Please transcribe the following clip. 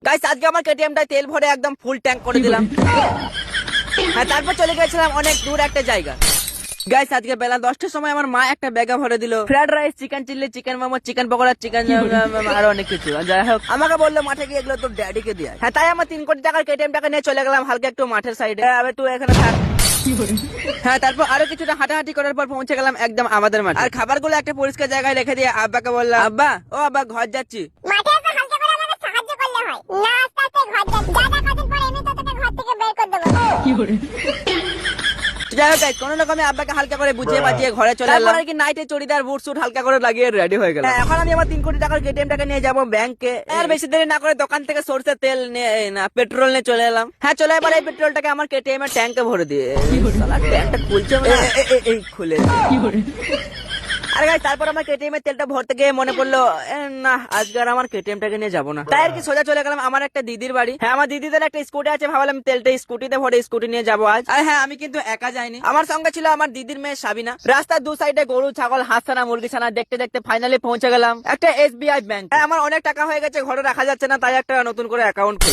Guys আজকে আমার কেটিএমটায় তেল ভরে একদম ফুল ট্যাঙ্ক করে দিলাম। হ্যাঁ, তারপর চলে গেছিলাম অনেক দূর একটা জায়গা। গাইস আজকে বেলা 10টার সময় আমার মা একটা ব্যাগা ভরে দিল ফ্রাইড রাইস, চিকেন চিল্লি, chicken momo, chicken pakora, chicken আরো অনেক কিছু। যাই হোক, আমাকে বললো মাঠে গিয়ে এগুলো তোর ড্যাডিকে দিয়ে। হ্যাঁ, তাই আমার 3 কোটি টাকার কেটিএম টাকা নিয়ে চলে গেলাম হালকা একটু মাঠের সাইডে। তুই এখানে থাক। হ্যাঁ, তারপর আরো কিছুটা হাঁটাহাঁটি করার পর পৌঁছে গেলাম একদম আমাদের মাঠে। আর খাবারগুলো একটা পরিষ্কার জায়গায় রেখে দিয়ে আব্বাকে বললাম, আব্বা ও আব্বা ঘর যাচ্ছি। মাঠে এসে হালকা করে আমাকে সাহায্য করলে হয় না, আস্তে আস্তে ঘর যাবি। দাদা কদিন পরে এমনি তোকে ঘর থেকে বের করে দেবো। যাই হোক guys, কোনো রকমে আব্বাকে হালকা করে বুঝিয়ে বাজিয়ে ঘরে চলে এলাম। আর কি নাইটে চড়িদার বুট সুট হালকা করে লাগিয়ে রেডি হয়ে গেল। এখন আমি আমার 3 কোটি টাকার কেটিএম টাকা নিয়ে যাবো ব্যাংকে। আর বেশি দেরি না করে দোকান থেকে সরষের তেল নিয়ে না পেট্রোল নিয়ে চলে এলাম। হ্যাঁ, চলে এবার এই পেট্রোলটাকে আমার কেটিএম এর ট্যাঙ্কে ভরে দিয়ে। শালা ট্যাঙ্কটা খুলছে না, এই খুলে। আরে গাইস, তারপর আমার কেটিএম এর তেলটা ভরতে গিয়ে মনে পড়লো না আজকে আর আমার কেটিএম টাকে নিয়ে যাবো না। তাই আর কি সোজা চলে গেলাম আমার একটা দিদির বাড়ি। হ্যাঁ, আমার দিদিদের একটা স্কুটি আছে, ভাবলাম তেলটা স্কুটিতে ভরে স্কুটি নিয়ে যাবো আজ। আর হ্যাঁ, আমি কিন্তু একা যাইনি, আমার সঙ্গে ছিল আমার দিদির মেয়ে সাবিনা। রাস্তার 2 সাইডে গরু ছাগল হাঁস ছানা মুরগি ছানা দেখতে দেখতে ফাইনালি পৌঁছে গেলাম একটা SBI ব্যাংক। আমার অনেক টাকা হয়ে গেছে, ঘরে রাখা যাচ্ছে না, তাই একটা নতুন করে অ্যাকাউন্ট খুলবো।